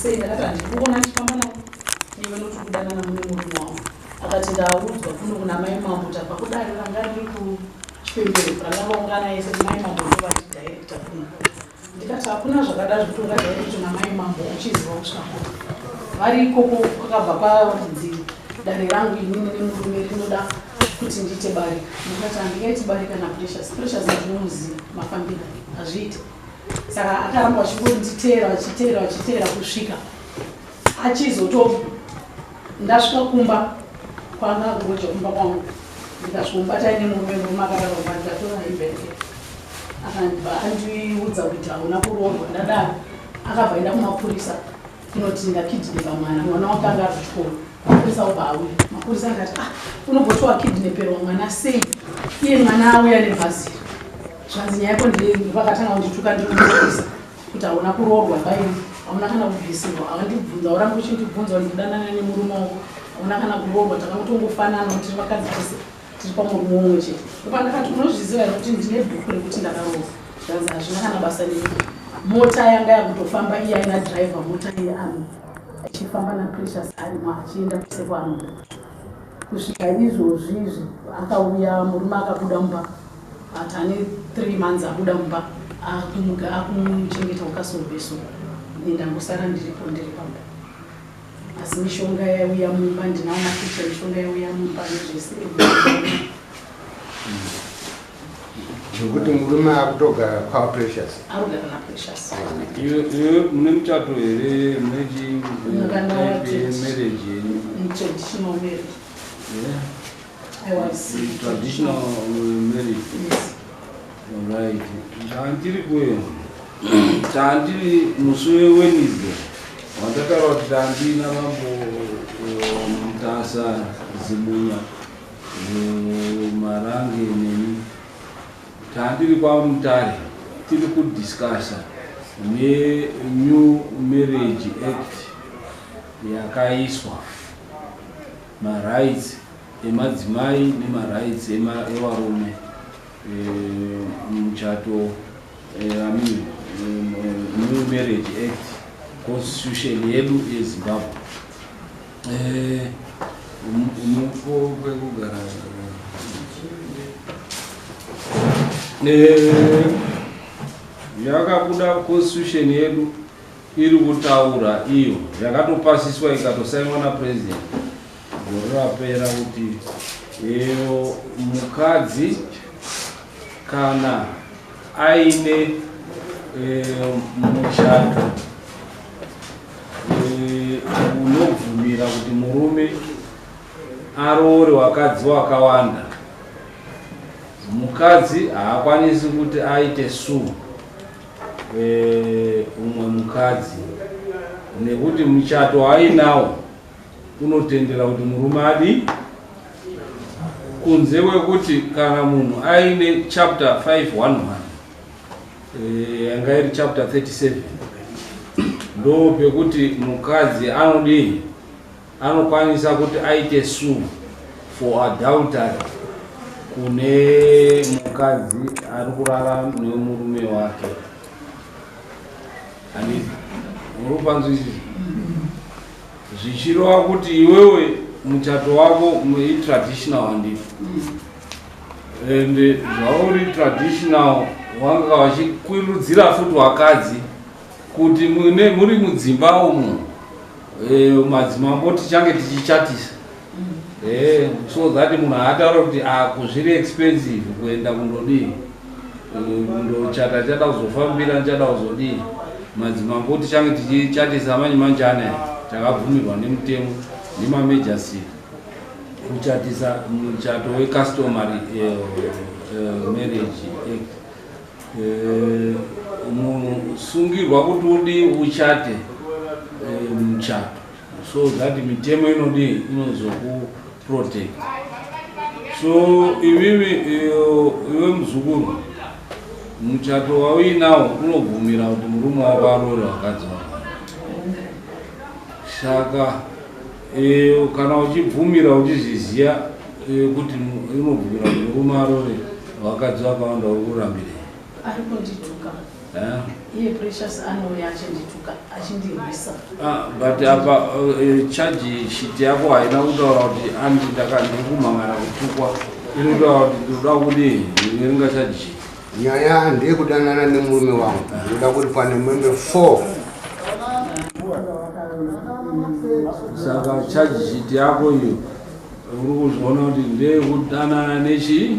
sei ndakati ndikuona chifamba nawo iwe notokudana namune murume wavo akati ndaudzwa kuno kuna mai mambo tabva kudare ranga riri kuchipembero ranga vaungana yese mai mambo ndovati director kuno ndikati hakuna zvakada zvitonga director namai mambo uchiziva kusvako vari ikoko kwakabva kwaridzi dare rangu inini nemurume rinoda kuti ndiite bari ndikati handingaiti bari kana pressures ndinomuziva mafambiro hazviite saka akaramba achiteera kusvika achizoto ndasvika kumba kwanga kungoja kumba kwangu ndikasvikomubatai nemurume akadaroma ndikatora ibereke andiudza kuti hauna kuroorwa ndadaro akabva enda kumapurisa kunoti ndakidhinepa mwana wakanga ari kuchikoro mapurisa obva auya mapurisa akati unobvotiwa kidhineperwa mwana sei iye mwana auya nebhaziri zvanzi nyaya yako ndepakatanga kundituka ndinomapurisa kuti hauna kuroorwa baini hauna kana kubvisirwa havandibvunza uramba uchindibvunza kuti kudanana nemurume wako hauna kana kuroorwa takangotongofanana kuti vakadzi tese tiri pamurume umwe chete ndopandakati unozviziva here kuti ndine bhuku rekuti ndakaroorwa zvanzi hazvina kana basa neni mota yanga yakutofamba iye aina dhiraivha mota yeano achifamba naprecious arimo achienda kuse kwaanoda kusvika izvozvizvi akauya murume akabuda mumba ati ane 3 months abuda mumba akumuchengeta ukasorbeso ndangosara ndiripo ndiri pamba asi mishonga yauya mumba ndinawo makicha mishonga yauya mumba nezvese zvekuti murume akutogara kwaprecious arikugara naprecious iwe mune muchato here marriage traditional marriage I was traditional marriage yes. Right. Tandiri kwe tandiri musi weWednesday wandakara kuti tandina mambo mutasa zibunya marange neni tandiri kwamutare tiri kudiscassa neNew Marriage Act yakaiswa marights emadzimai nemarights evarume muchato New Marriage Act constitution yedu yeZimbabwe muko kwekugara yakabuda constitution yedu iri kutaura iyo yakatopasiswa ikatosainwa napresident gore rapera kuti mukadzi kana aine muchato unobvumira kuti murume aroore wakadzi wakawanda, mukadzi haakwanisi kuti aite suu umwe mukadzi nekuti muchato ainawo unotendera kuti murume adi kunze kwekuti kana munhu aine chapter 511 yanga iri chapter 37 ndo pekuti mukadzi anodii anokwanisa kuti aite suu for adultery kune mukadzi ari kurara nemurume wake. Ani murupanzisi zvichirova kuti iwewe muchato wako traditional wandii ende zvauri traditional wanga wachikwirudzira futi wakadzi kuti muri mudzimba umu madzimambo tichange tichichatisa so that munhu haataura kuti kuzviri expensive kuenda kundodii kundochata chada kuzofambira chada kuzodii madzimambo tichange tichichatisa manje manjana takabvumirwa nemutemo nemamejasi kuchatisa muchato wecustomary marriage act. Munhu sungirwa kuti udii uchate muchato so that mitemo inodii inozokuprotect. So iwe muzukuru muchato wauinawo unobvumira kuti murume wako aroore wakadzi wako. Saka kana uchibvumira uchizviziva kuti unobvumira kuti murume aroore wakadzi wakawanda urambire iye Precious anouya achendituka achindirwisa. But apa charge sheet yako haina kutaura kuti ndikumangana kutukwa, inotaura kuti ndoda kuti ringa charge sheet. Nyaya ndiyekudanana nemurume wangu ndoda kuti pane mwembe 4. Saka charge sheet yako iyo uri kuzviona kuti ndeyekudanana nechi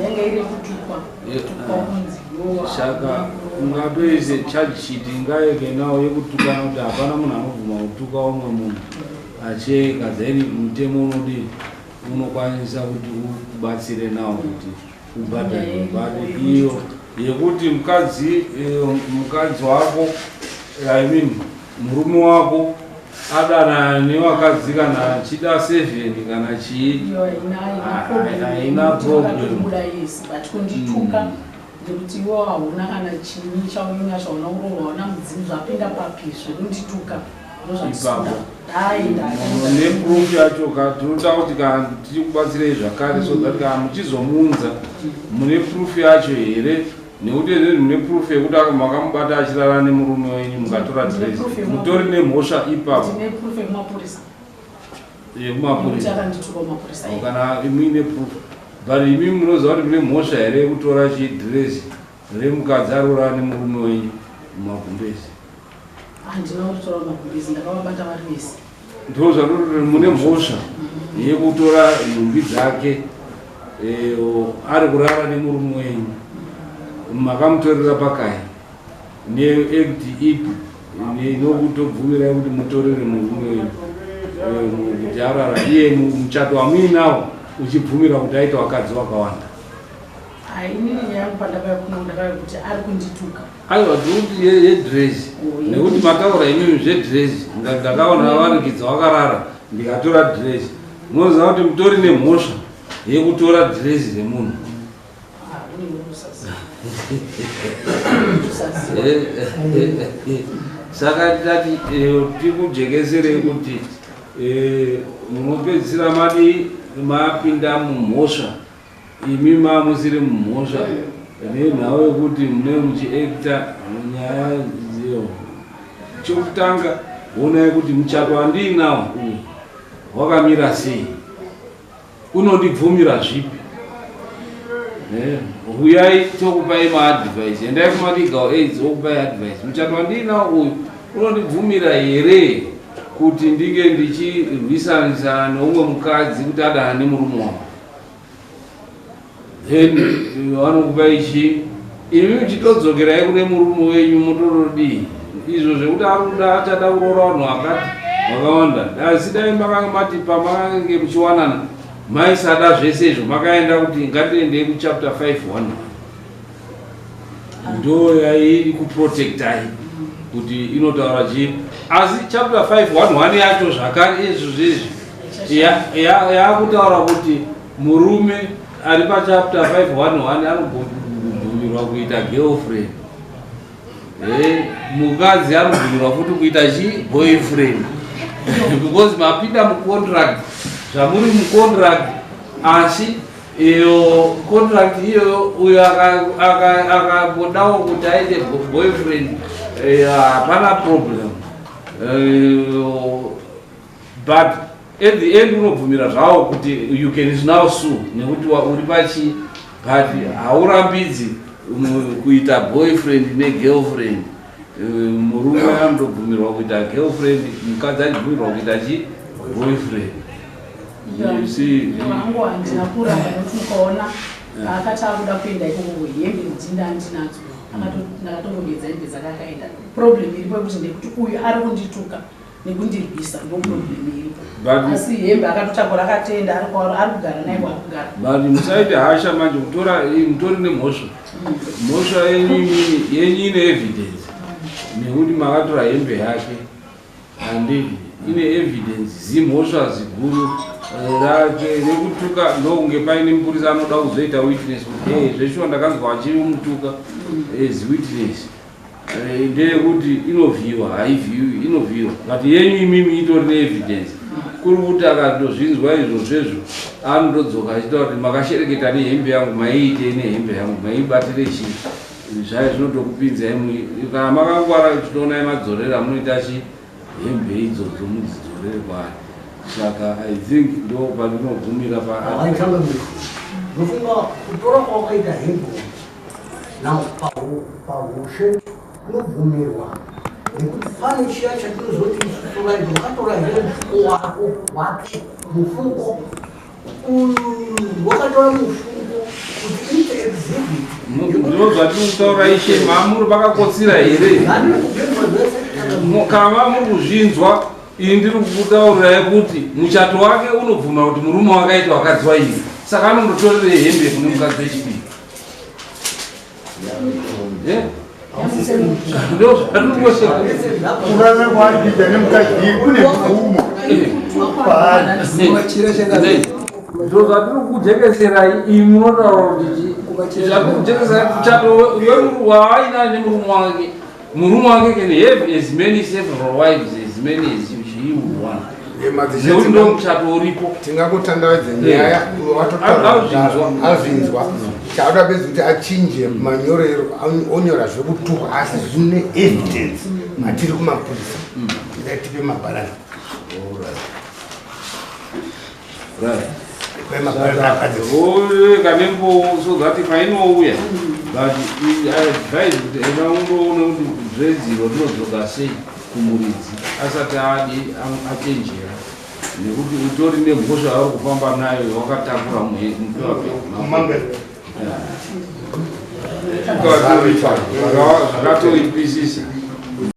yanga iri kutukwa kunzi Saka ungatoise charge sheet ingayeke nawo yekutukana kuti hapana munhu anobvuma kutuka umwe munhu acheka, then mutemo unodii unokwanisa kuti ubatsire nawo kuti ubhadhare mari iyo yekuti mukadzi wako, I mean murume wako adana nevakadzi kana achida 7 kana chii haina problem. But kundituka ndikuti iwo hauna kana chinyi chaunyanya chauna urorwa hauna mudzimu zvapinda papisvo kundituka ndozvaipapo neproof yacho tinoda kuti kana tiri kubatsirei zvakare so that kana muchizomuunza mune proof yacho here, nekuti mune proof yekuti makamubata achirara nemurume wenyu mukatora dress mutori nemhosva ipapo yekumapurisa kana imuine proof. But imi munoziva kuti mune mhosva here yekutora chidress remukadzi arora nemurume wenyu mumagumbezi. Ndozvanoti mune mhosva yekutora nhumbi dzake ari kurara nemurume wenyu makamutorera pakai neact ipi inokutobvumirai kuti mutorere murume wenyu kuti arara iye muchato wamuinawo uchibvumira kuti aita vakadzi vakawanda. Aiwa tikuti yedress nekuti mataura imimi zvedress ndakaona varikidza vakarara ndikatora dress. Munoziva kuti mutori nemhosva yekutora dress remunhu. Saka tati tikujekeserei kuti munopedzisira mapinda mumhosva, imi mamusiri mumhosva nenhau yekuti mune muchiekta munyaya dziyo. Chokutanga onai kuti muchato wandiinawo uyu wakamira sei, unondibvumira zvipi. Uyai tokupai maadvice, endai kumalegal aids okupai advice. Muchato wandiinawo uyu unondibvumira here kuti ndinge ndichirwisanisana neumwe mukadzi kuti adana nemurume wangu. Then vanokupai chii, imi muchitodzokerai kune murume wenyu mutorodii izvo zvekuti arikuda achada kuroora vanhu vakati vakawanda. Asi dai makanga mati pamakange muchiwanana maisada zvese izvo makaenda kuti ngatiendei kuchapter 5:1 ndo yairi kuprotectai kuti inotaura chii. Asi chapter 5:1 yacho zvakare izvo zvezvi yakutaura kuti murume ari pachapter 5:1 anobvumirwa kuita girlfriend, mukadzi anobvumirwa futi kuita chi boyfriend because mapinda mucontract zvamuri mucontract. Asi iyo contract iyoyo uyo akabodawo kuti aite boyfriend hapana problem, but at the end unobvumira zvawo kuti you can now sue nekuti uri pachi, but haurambidzi kuita boyfriend negirlfriend. Murume anobvumirwa kuita girlfriend, mukadzi anobvumirwa kuita chi boyfriend. You see, wangu handina kuramba nokuti ukaona akati akuda kuenda ikoko hembe dzinda handinadzo ndakatongogedza hembe dzakakaenda. Problem iripo yekuti ndekuti uyu ari kundituka nekundirwisa ndo problem iripo. Asi hembe akatotakura akatenda ari kugara naye wakugara. But musaite hasha manje mutori nemhosva. Mhosva yenyu ine evidence nekuti makatora hembe yake handii ine evidence zimhosva ziguru rake rekutuka ndokunge paine mupurisa anoda kuzoita witness kuti zveshuwa ndakanzwa achiri mutuka as witness. Ndeyekuti inovhiwa haivhiwi inovhiwa, but yenyu imimi itori neevidence. Kuri kuti akatozvinzwa izvo zvezvo anondodzoka achita kuti makashereketa nehembe yangu maiite nehembe yangu maibatire chii. zvai zvinotokupinzai kana makangwara tinoona madzorera munoita hembe idzodzo mudzidzorere kwaari. Saka I think ndo patinobvumira ndofunga kutora kwawakaita hembe nawo pahushe kunobvumirwa nekuti pane chiya chatinozoti isusuvaidi wakatora here mufuko wako wake mufuko wakatora mufuko kuti uite exhibit ndozvatinokutaura ishe mamuri pakakotsira here kama muri kuzvinzwa ini ndiri kukutaurirai kuti muchato wake unobvuma kuti murume wakaita wakadzi waini, saka anondotorere hembe kune mukadzi wechipiri. kurana kwaarikuita nemukadzi kune bvumo ndo zvatiri kujekeserai imi munotaura kuti zvatiri kujekeserai muchato waaina nemurume wake can have as many several wives as many as he would want. Nekuti ndo muchato uripo. Tingakutandaudze nyaya azvinzwa chauda bedzi kuti achinje manyorero onyora zvekutuka asi zvine evidence matiri kumapurisa tipe mabharani kanembo so that painouya but I advise kuti ena undoona kuti dzvedziro dzinodzoka sei kumuridzi asati achenjera, nekuti utori nemhosva yauri kufamba nayo wakatakura zvakatoipisisa.